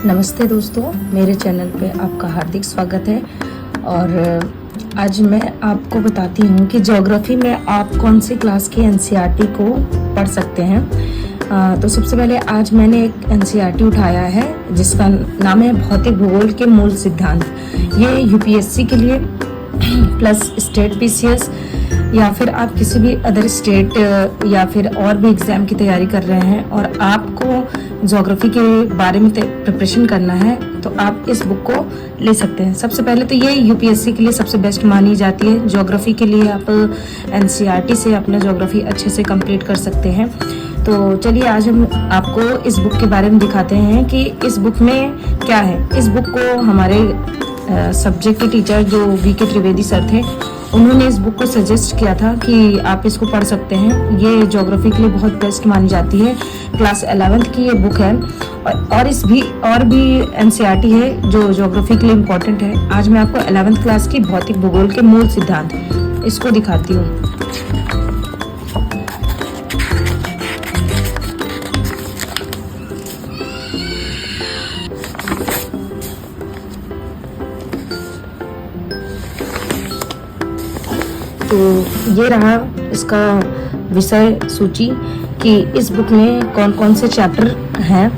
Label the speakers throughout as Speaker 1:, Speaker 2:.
Speaker 1: नमस्ते दोस्तों, मेरे चैनल पे आपका हार्दिक स्वागत है। और आज मैं आपको बताती हूँ कि ज्योग्राफी में आप कौन सी क्लास की एनसीईआरटी को पढ़ सकते हैं। तो सबसे पहले आज मैंने एक एनसीईआरटी उठाया है जिसका नाम है भौतिक भूगोल के मूल सिद्धांत। ये यूपीएससी के लिए प्लस स्टेट पीसीएस या फिर आप किसी भी अदर स्टेट या फिर और भी एग्ज़ाम की तैयारी कर रहे हैं और आपको ज्योग्राफी के बारे में प्रिपरेशन करना है तो आप इस बुक को ले सकते हैं। सबसे पहले तो ये यूपीएससी के लिए सबसे बेस्ट मानी जाती है। ज्योग्राफी के लिए आप एनसीईआरटी से अपना ज्योग्राफी अच्छे से कंप्लीट कर सकते हैं। तो चलिए आज हम आपको इस बुक के बारे में दिखाते हैं कि इस बुक में क्या है। इस बुक को हमारे सब्जेक्ट के टीचर जो वीके त्रिवेदी सर थे, उन्होंने इस बुक को सजेस्ट किया था कि आप इसको पढ़ सकते हैं। ये ज्योग्राफी के लिए बहुत बेस्ट मानी जाती है। क्लास 11th की ये बुक है और भी एनसीईआरटी है जो ज्योग्राफी के लिए इम्पोर्टेंट है। आज मैं आपको 11th क्लास की भौतिक भूगोल के मूल सिद्धांत इसको दिखाती हूँ। तो ये रहा इसका विषय सूची कि इस बुक में कौन कौन से चैप्टर हैं।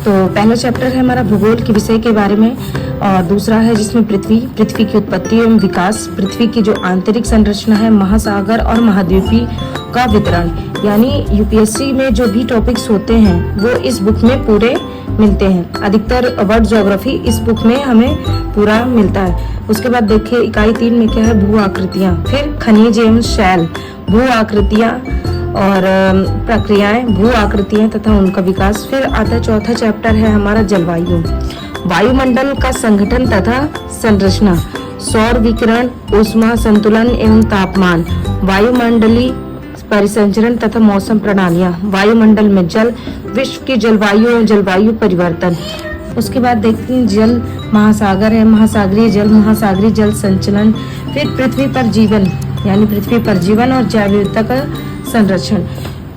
Speaker 1: तो पहला चैप्टर है हमारा भूगोल के विषय के बारे में, और दूसरा है जिसमें पृथ्वी की उत्पत्ति एवं विकास, पृथ्वी की जो आंतरिक संरचना है, महासागर और महाद्वीपी का वितरण। यानी यूपीएससी में जो भी टॉपिक्स होते हैं वो इस बुक में पूरे मिलते हैं। अधिकतर वर्ड ज्योग्राफी इस बुक में हमें पूरा मिलता है। उसके बाद देखिए इकाई 3 में क्या है, भू आकृतियाँ, फिर खनिज एवं शैल, भू आकृतियाँ और प्रक्रियाएं, भू आकृतियाँ तथा उनका विकास। फिर आता है चौथा चैप्टर है हमारा जलवायु, वायुमंडल का संगठन तथा संरचना, सौर विकिरण, ऊष्मा संतुलन एवं तापमान, वायुमंडलीय परिसंचरण तथा मौसम प्रणालियां, वायुमंडल में जल, विश्व की जलवायु एवं जलवायु परिवर्तन। उसके बाद देखते हैं जल, महासागर है, महासागरीय जल संचलन, फिर पृथ्वी पर जीवन यानी पृथ्वी पर जीवन और जैव विविधता का संरक्षण।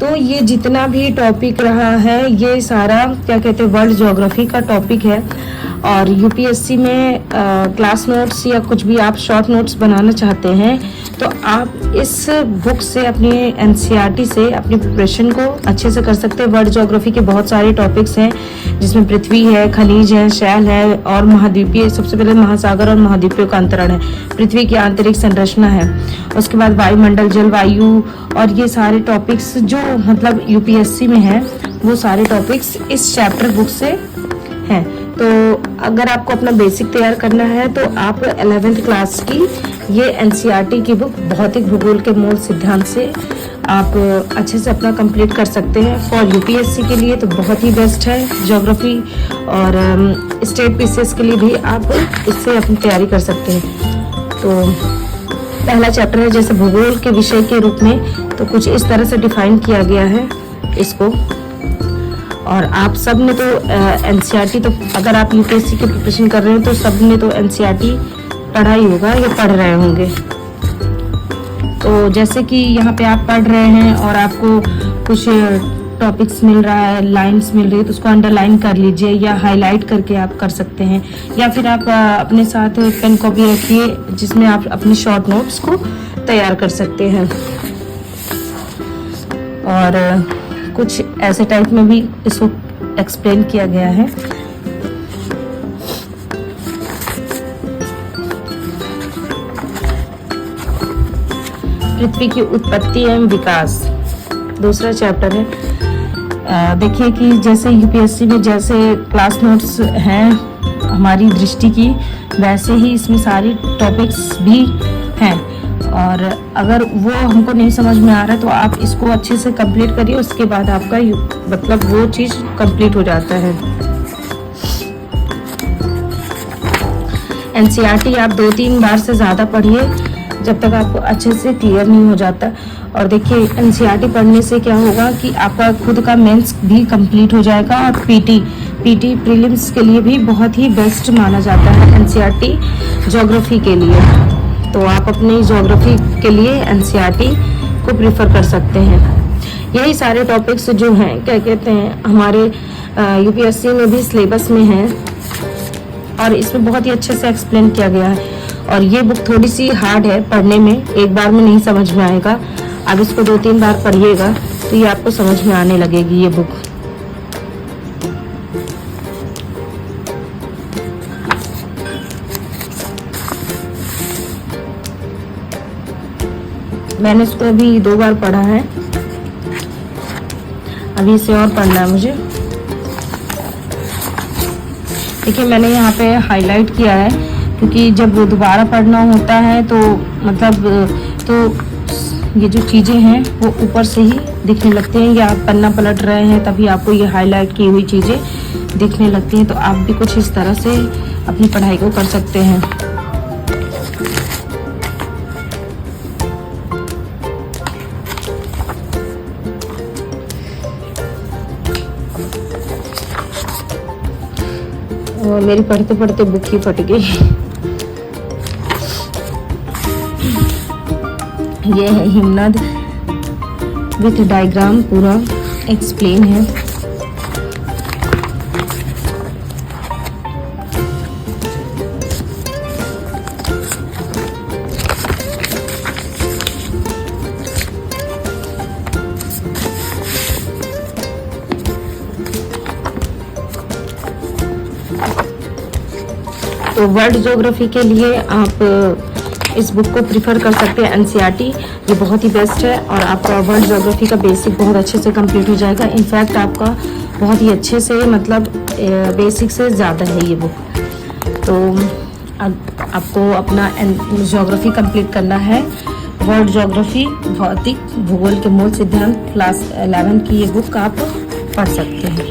Speaker 1: तो ये जितना भी टॉपिक रहा है ये सारा क्या कहते हैं वर्ल्ड ज्योग्राफी का टॉपिक है। और यूपीएससी में क्लास नोट्स या कुछ भी आप शॉर्ट नोट्स बनाना चाहते हैं तो आप इस बुक से अपनी एनसीईआरटी से अपनी प्रिपरेशन को अच्छे से कर सकते हैं। वर्ल्ड ज्योग्राफी के बहुत सारे टॉपिक्स हैं जिसमें पृथ्वी है, खनिज है, शैल है और महाद्वीपीय। सबसे पहले महासागर और महाद्वीपों का अंतरण है, पृथ्वी की आंतरिक संरचना है, उसके बाद वायुमंडल, जलवायु और ये सारे टॉपिक्स जो मतलब यूपीएससी में है वो सारे टॉपिक्स इस चैप्टर बुक से हैं। तो अगर आपको अपना बेसिक तैयार करना है तो आप 11th क्लास की ये एनसीईआरटी की बुक भौतिक भूगोल के मूल सिद्धांत से आप अच्छे से अपना कंप्लीट कर सकते हैं। फॉर यूपीएससी के लिए तो बहुत ही बेस्ट है ज्योग्राफी, और स्टेट पीसीएस के लिए भी आप इससे अपनी तैयारी कर सकते हैं। तो पहला चैप्टर है जैसे भूगोल के विषय के रूप में, तो कुछ इस तरह से डिफाइन किया गया है इसको। और आप सब ने तो एनसीईआरटी, तो अगर आप यूपीएससी की प्रिपरेशन कर रहे हैं तो सब ने तो एनसीईआरटी पढ़ा ही होगा या पढ़ रहे होंगे। तो जैसे कि यहाँ पे आप पढ़ रहे हैं और आपको कुछ टॉपिक्स मिल रहा है, लाइंस मिल रही है, तो उसको अंडरलाइन कर लीजिए या हाईलाइट करके आप कर सकते हैं, या फिर आप अपने साथ पेन कॉपी रखिए जिसमें आप अपने शॉर्ट नोट्स को तैयार कर सकते हैं। और कुछ ऐसे टाइप में भी इसको एक्सप्लेन किया गया है। पृथ्वी की उत्पत्ति एवं विकास दूसरा चैप्टर है। देखिए कि जैसे यूपीएससी में जैसे क्लास नोट्स हैं हमारी दृष्टि की, वैसे ही इसमें सारी टॉपिक्स भी हैं। और अगर वो हमको नहीं समझ में आ रहा है तो आप इसको अच्छे से कंप्लीट करिए, उसके बाद आपका मतलब वो चीज़ कंप्लीट हो जाता है। एनसीईआरटी आप 2-3 बार से ज़्यादा पढ़िए जब तक आपको अच्छे से क्लियर नहीं हो जाता। और देखिए एनसीईआरटी पढ़ने से क्या होगा कि आपका खुद का मेंस भी कंप्लीट हो जाएगा, और पीटी प्रीलिम्स के लिए भी बहुत ही बेस्ट माना जाता है एनसीईआरटी ज्योग्राफी के लिए। तो आप अपनी ज्योग्राफी के लिए एनसीईआरटी को प्रेफर कर सकते हैं। यही सारे टॉपिक्स जो हैं क्या कहते हैं हमारे यूपीएससी में भी सिलेबस में है और इसमें बहुत ही अच्छे से एक्सप्लेन किया गया है। और ये बुक थोड़ी सी हार्ड है पढ़ने में, एक बार में नहीं समझ में आएगा। आप इसको 2-3 बार पढ़िएगा तो ये आपको समझ में आने लगेगी ये बुक। मैंने इसको अभी 2 बार पढ़ा है, अभी इसे और पढ़ना है मुझे। देखिए मैंने यहाँ पे हाईलाइट किया है क्योंकि जब दोबारा पढ़ना होता है तो मतलब तो ये जो चीज़ें हैं वो ऊपर से ही दिखने लगती हैं, या आप पन्ना पलट रहे हैं तभी आपको ये हाईलाइट की हुई चीज़ें दिखने लगती हैं। तो आप भी कुछ इस तरह से अपनी पढ़ाई को कर सकते हैं। और मेरी पढ़ते पढ़ते बुक ही फट गई। ये है हिमनद विथ डायग्राम, पूरा एक्सप्लेन है। तो वर्ल्ड ज्योग्राफी के लिए आप इस बुक को प्रिफर कर सकते हैं, एनसीईआरटी। ये बहुत ही बेस्ट है और आपका वर्ल्ड ज्योग्राफी का बेसिक बहुत अच्छे से कंप्लीट हो जाएगा। इनफैक्ट आपका बहुत ही अच्छे से मतलब बेसिक से ज़्यादा है ये बुक। तो आपको अपना ज्योग्राफी कंप्लीट करना है। वर्ल्ड ज्योग्राफी, भौतिक भूगोल के मूल सिद्धांत, क्लास 11 की ये बुक आप पढ़ सकते हैं।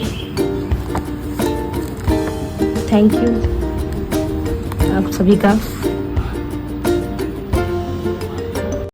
Speaker 1: थैंक यू आप सभी का।